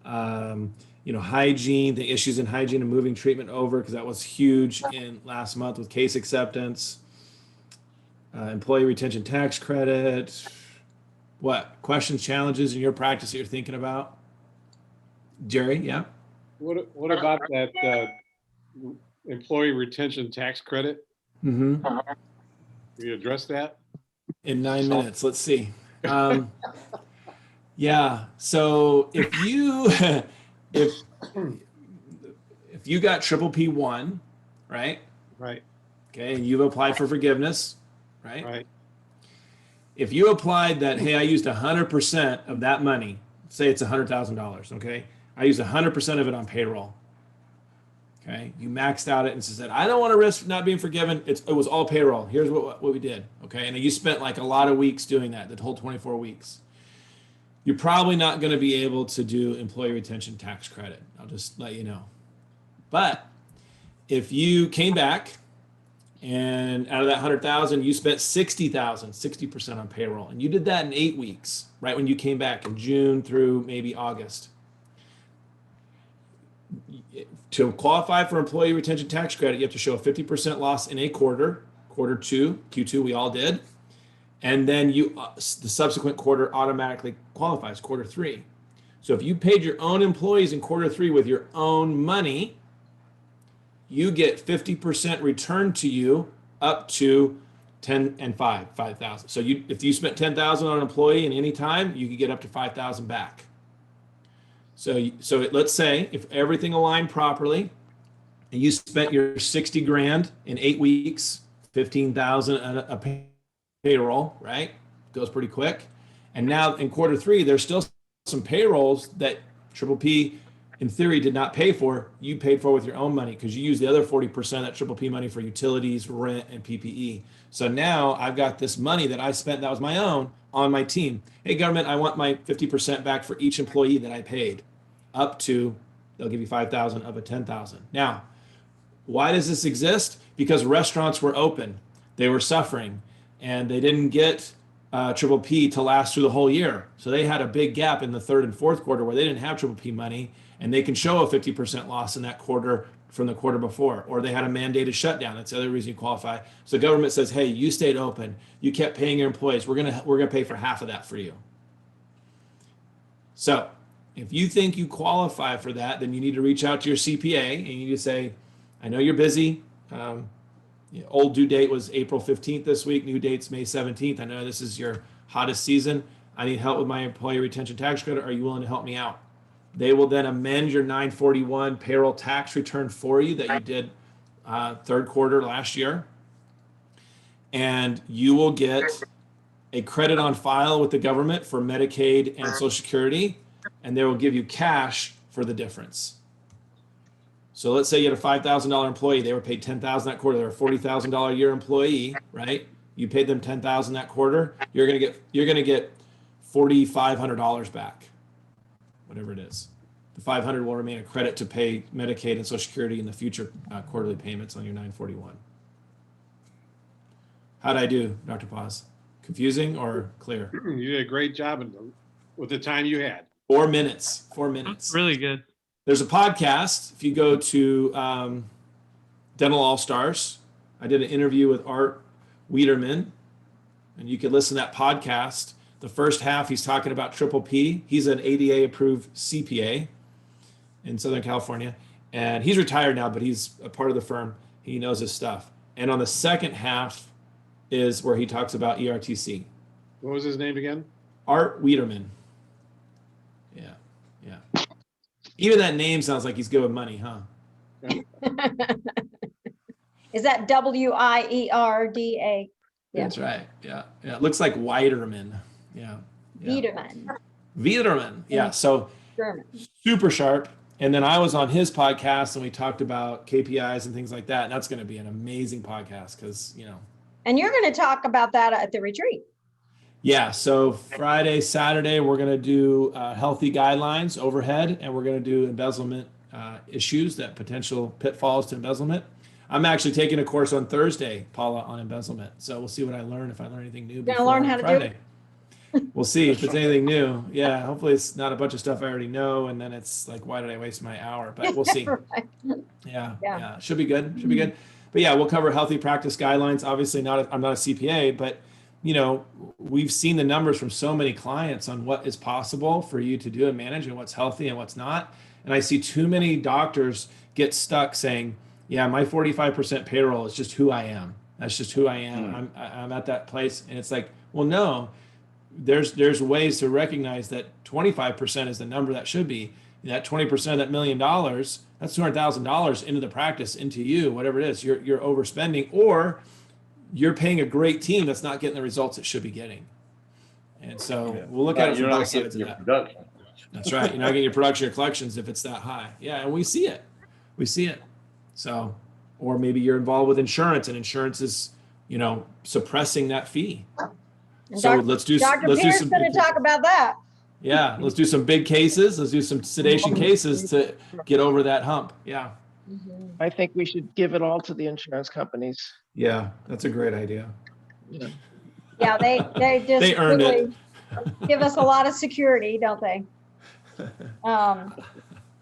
hygiene, the issues in hygiene and moving treatment over, because that was huge in last month with case acceptance. Employee retention tax credit. What questions, challenges in your practice that you're thinking about? Jerry, yeah. What about that employee retention tax credit? Mm-hmm. Can you address that? In 9 minutes, let's see. Yeah. So if you if you got triple P1, right? Right. Okay, and you've applied for forgiveness, right? Right. If you applied that, hey, I used 100% of that money, say it's $100,000, okay? I used 100% of it on payroll. Okay, you maxed out it and said, I don't want to risk not being forgiven. It was all payroll. Here's what we did, okay? And you spent like a lot of weeks doing that, the whole 24 weeks. You're probably not going to be able to do employee retention tax credit. I'll just let you know. But if you came back and out of that 100,000, you spent 60,000, 60% on payroll, and you did that in 8 weeks, right when you came back in June through maybe August. To qualify for employee retention tax credit, you have to show a 50% loss in a quarter, Q2 we all did. And then the subsequent quarter automatically qualifies, quarter 3. So if you paid your own employees in quarter 3 with your own money, you get 50% returned to you up to 10 and 5,000. So if you spent 10,000 on an employee in any time, you could get up to 5,000 back. So let's say if everything aligned properly and you spent your 60 grand in 8 weeks, 15,000 a payroll, right? Goes pretty quick. And now in quarter 3, there's still some payrolls that Triple P in theory did not pay for. You paid for with your own money because you used the other 40% of that Triple P money for utilities, rent, and PPE. So now I've got this money that I spent that was my own on my team. Hey, government, I want my 50% back for each employee that I paid. Up to, they'll give you 5,000 of a 10,000. Now, why does this exist? Because restaurants were open, they were suffering, and they didn't get triple P to last through the whole year. So they had a big gap in the third and fourth quarter where they didn't have triple P money, and they can show a 50% loss in that quarter from the quarter before, or they had a mandated shutdown. That's the other reason you qualify. So the government says, hey, you stayed open, you kept paying your employees, we're gonna pay for half of that for you. So if you think you qualify for that, then you need to reach out to your CPA and you need to say, I know you're busy. Old due date was April 15th this week, new date's May 17th. I know this is your hottest season. I need help with my employee retention tax credit. Are you willing to help me out? They will then amend your 941 payroll tax return for you that you did third quarter last year. And you will get a credit on file with the government for Medicaid and Social Security, and they will give you cash for the difference. So let's say you had a $5,000 employee, they were paid $10,000 that quarter, they're a $40,000 a year employee, right? You paid them $10,000 that quarter, you're gonna get $4,500 back, whatever it is. The 500 will remain a credit to pay Medicaid and Social Security in the future quarterly payments on your 941. How'd I do, Dr. Paz? Confusing or clear? You did a great job with the time you had. 4 minutes. That's really good. There's a podcast. If you go to Dental All Stars, I did an interview with Art Wiederman, and you can listen to that podcast. The first half, he's talking about triple P. He's an ADA approved CPA in Southern California, and he's retired now, but he's a part of the firm. He knows his stuff. And on the second half is where he talks about ERTC. What was his name again? Art Wiederman. Yeah. Even that name sounds like he's good with money, huh? Is that Wierda? Yeah. That's right. Yeah. It looks like Weiderman. Yeah. Wiederman. Yeah. So German. Super sharp. And then I was on his podcast and we talked about KPIs and things like that. And that's going to be an amazing podcast because, And you're going to talk about that at the retreat. Yeah. So Friday, Saturday, we're going to do healthy guidelines overhead, and we're going to do embezzlement issues, that potential pitfalls to embezzlement. I'm actually taking a course on Thursday, Paula, on embezzlement. So we'll see what I learn, if I learn anything new. You're going to learn how to do it? We'll see if it's anything new. Yeah. Hopefully it's not a bunch of stuff I already know. And then it's like, why did I waste my hour? But we'll see. Right. Yeah. Should be good. But yeah, we'll cover healthy practice guidelines. Obviously I'm not a CPA, but we've seen the numbers from so many clients on what is possible for you to do and manage and what's healthy and what's not. And I see too many doctors get stuck saying, yeah, my 45% payroll is just who I am. That's just who I am. I'm at that place. And it's like, well, no, there's ways to recognize that 25% is the number that should be. That 20% of that $1 million, that's $200,000 into the practice, into you, whatever it is. You're overspending, or you're paying a great team that's not getting the results it should be getting. And so we'll look at it from both sides of that. Production. That's right. You're not getting your production or collections if it's that high. Yeah, and we see it. So, or maybe you're involved with insurance, and insurance is, suppressing that fee. And So Dr. let's do Dr. let's do Pierce some going to talk about that. Yeah, let's do some big cases. Let's do some sedation cases to get over that hump. Yeah. I think we should give it all to the insurance companies. Yeah, that's a great idea. Yeah, they just They earned it. really give us a lot of security, don't they?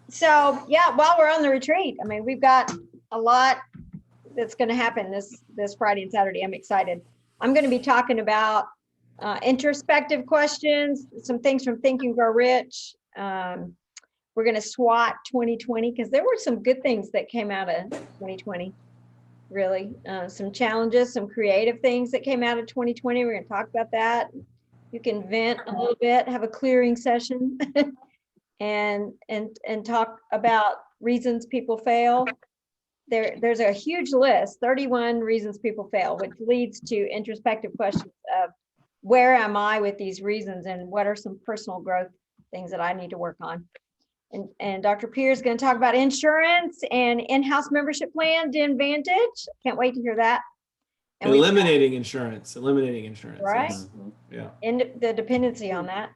So yeah, while we're on the retreat, I mean, we've got a lot that's going to happen this Friday and Saturday. I'm excited. I'm going to be talking about introspective questions, some things from Think and Grow Rich. We're going to SWAT 2020 because there were some good things that came out of 2020. Really, some challenges, some creative things that came out of 2020. We're going to talk about that. You can vent a little bit, have a clearing session, and talk about reasons people fail. There's a huge list, 31 reasons people fail, which leads to introspective questions of where am I with these reasons and what are some personal growth things that I need to work on. And Dr. Pierce is going to talk about insurance and in-house membership plan, DenVantage. Can't wait to hear that. And Eliminating insurance. Right. Yeah. And the dependency on that.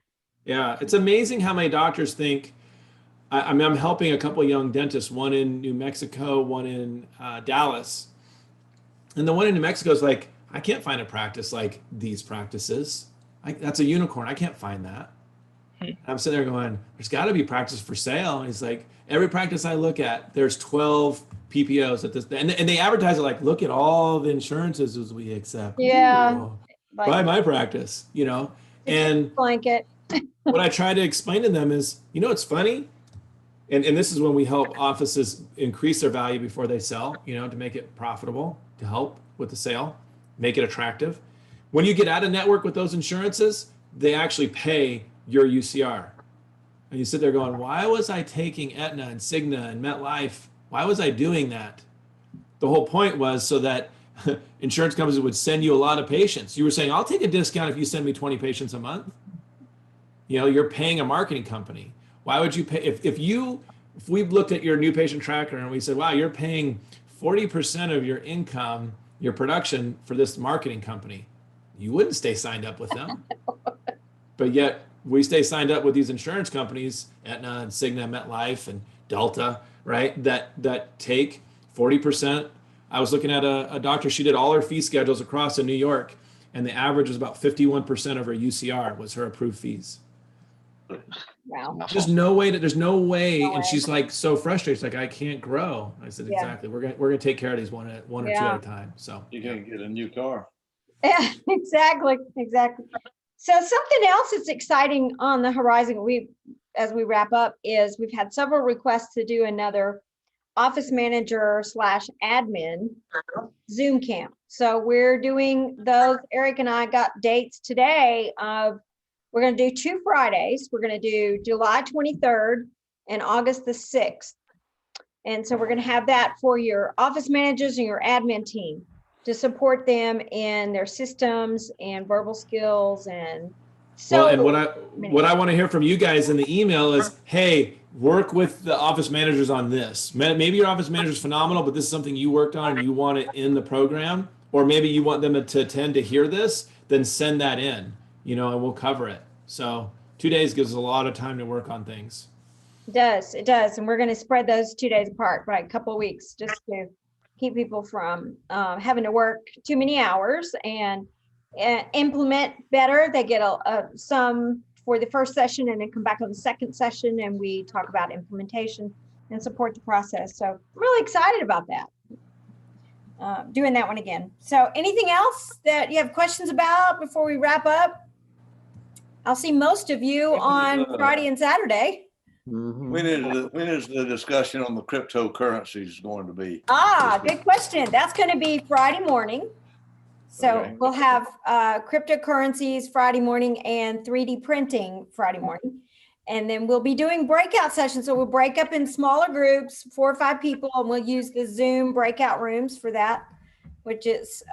Yeah. It's amazing how many doctors think, I'm helping a couple of young dentists, one in New Mexico, one in Dallas. And the one in New Mexico is like, I can't find a practice like these practices. That's a unicorn. I can't find that. I'm sitting there going, there's got to be practice for sale. And he's like, every practice I look at, there's 12 PPOs at this, and they advertise it like, look at all the insurances as we accept. Yeah. Ooh, buy my practice, you know. And blanket. what I try to explain to them is, you know, it's funny. And this is when we help offices increase their value before they sell, you know, to make it profitable, to help with the sale, make it attractive. When you get out of network with those insurances, they actually pay your UCR. And you sit there going, why was I taking Aetna and Cigna and MetLife? Why was I doing that? The whole point was so that insurance companies would send you a lot of patients. You were saying, I'll take a discount if you send me 20 patients a month. You know, you're paying a marketing company. Why would you pay if we looked at your new patient tracker and we said, wow, you're paying 40% of your income, your production for this marketing company, you wouldn't stay signed up with them. But yet we stay signed up with these insurance companies, Aetna and Cigna, MetLife and Delta, right? That take 40%. I was looking at a doctor, she did all her fee schedules across in New York, and the average was about 51% of her UCR was her approved fees. Wow. There's no way. And she's like so frustrated. She's like, I can't grow. I said, Yeah. exactly. We're gonna take care of these one or two at a time. So You're gonna get a new car. Yeah, exactly. So something else that's exciting on the horizon, as we wrap up, is we've had several requests to do another office manager / admin Zoom camp. So we're doing those. Eric and I got dates today of, we're going to do 2 Fridays. We're going to do July 23rd and August the 6th. And so we're going to have that for your office managers and your admin team to support them in their systems and verbal skills. And so, well, and what I want to hear from you guys in the email is, hey, work with the office managers on this. Maybe your office manager is phenomenal, but this is something you worked on and you want it in the program, or maybe you want them to attend to hear this, then send that in, you know, and we'll cover it. So 2 days gives us a lot of time to work on things. it does. And we're going to spread those 2 days apart by a couple of weeks, just to keep people from having to work too many hours and implement better. They get some for the first session and then come back on the second session, and we talk about implementation and support the process. So I'm really excited about that. Doing that one again. So anything else that you have questions about before we wrap up? I'll see most of you on Friday and Saturday. When is the discussion on the cryptocurrencies going to be? Good question. That's going to be Friday morning. So Okay. we'll have cryptocurrencies Friday morning and 3D printing Friday morning. And then we'll be doing breakout sessions. So we'll break up in smaller groups, 4 or 5 people, and we'll use the Zoom breakout rooms for that, which is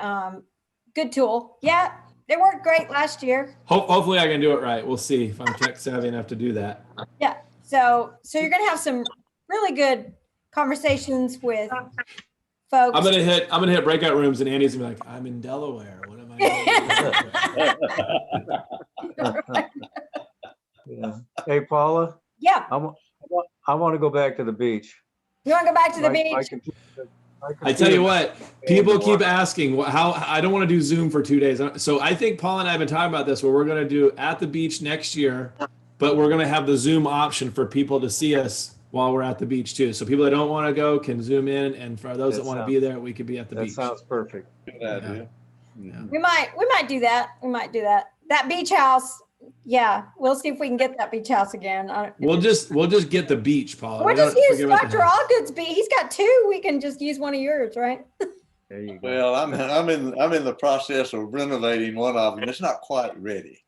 good tool. Yeah, they worked great last year. Hopefully I can do it right. We'll see if I'm tech savvy enough to do that. Yeah. So you're going to have some really good conversations with folks. I'm gonna hit breakout rooms, and Andy's gonna be like, I'm in Delaware. What am I doing? Yeah. Hey, Paula, Yeah. I want to go back to the beach. You want to go back to the beach? I tell you what, people keep asking how. I don't want to do Zoom for 2 days. So I think Paul and I have been talking about this, where we're going to do at the beach next year, but we're going to have the Zoom option for people to see us while we're at the beach too. So people that don't want to go can Zoom in, and for those that want to be there, we could be at the beach. That sounds perfect. Good idea. Yeah. We might do that. That beach house. Yeah, we'll see if we can get that beach house again. We'll just get the beach, Paul. We'll just use Dr. Allgood's beach. He's got 2. We can just use one of yours, right? There you go. Well, I'm in the process of renovating one of them. It's not quite ready.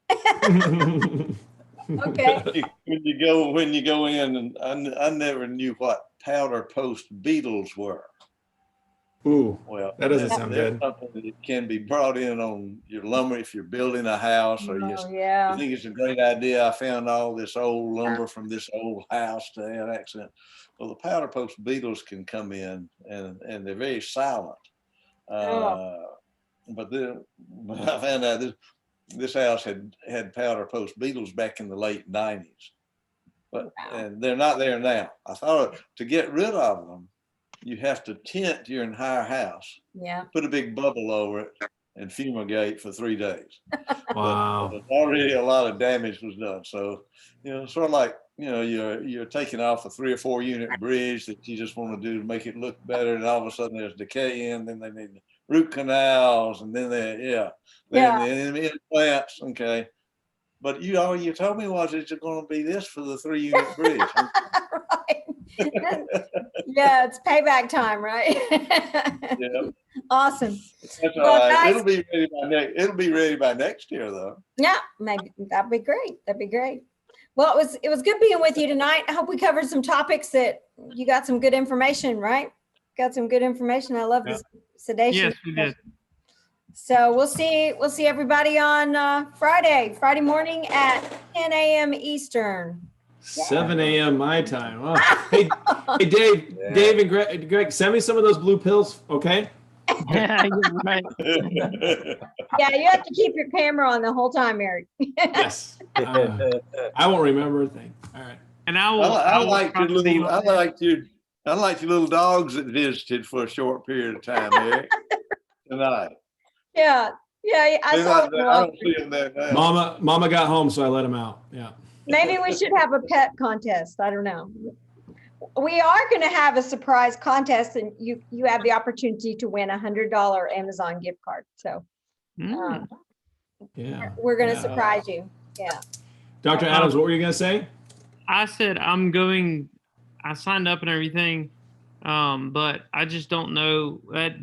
Okay. When you go in, and I never knew what powder post beetles were. Ooh, well, that doesn't sound good. Something that can be brought in on your lumber if you're building a house, or I think it's a great idea. I found all this old lumber from this old house to have accent. Well, the powder post beetles can come in, and they're very silent. But I found out this house had powder post beetles back in the late 90s, and they're not there now. I thought to get rid of them, you have to tint your entire house. Yeah. Put a big bubble over it, and fumigate for 3 days. Wow. But already a lot of damage was done. So, sort of like, you're taking off a 3 or 4 unit bridge that you just want to do to make it look better. And all of a sudden there's decay in, then they need root canals, and then then the implants. Okay. But all you told me was it's going to be this for the 3 unit bridge. Right. Yeah, it's payback time, right? Yeah. Awesome. That's all Well, right. guys- It'll be ready by next year, though. Yeah, maybe that'd be great. That'd be great. Well, it was good being with you tonight. I hope we covered some topics that you got some good information, right? Got some good information. I love this sedation. Yes, we did. So we'll see everybody on Friday morning at 10 a.m. Eastern. 7 a.m. my time. Oh. Hey, Dave and Greg, send me some of those blue pills, okay? Yeah, you're right. Yeah, you have to keep your camera on the whole time, Eric. Yes. I won't remember a thing. All right. And I will. I will like your probably- little dogs that visited for a short period of time, Eric. Tonight. Yeah, I saw I don't see them there now. Mama got home, so I let him out. Yeah. Maybe we should have a pet contest. I don't know. We are going to have a surprise contest, and you have the opportunity to win $100 Amazon gift card. So Yeah. we're going to surprise you. Yeah. Dr. Adams, what were you going to say? I said I signed up and everything, but I just don't know that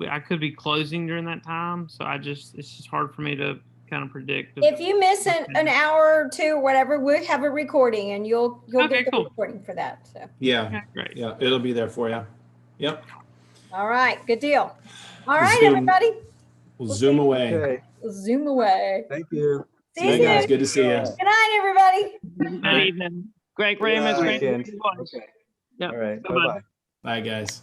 I could be closing during that time. So it's just hard for me to kind of predict. If you miss an hour or two, whatever, we'll have a recording, and you'll Okay, get the cool. recording for that. So Yeah. Okay, great. Yeah. It'll be there for you. Yep. all right, good deal. All right, Zoom. everybody, We'll zoom away. Okay, we'll zoom away. thank you. See you Hey, guys. soon. Good to see you. Good night, everybody. Good evening. Great Raymond. Great Weekend. voice. Okay. Yep. All right, Bye-bye. bye-bye. Bye, guys.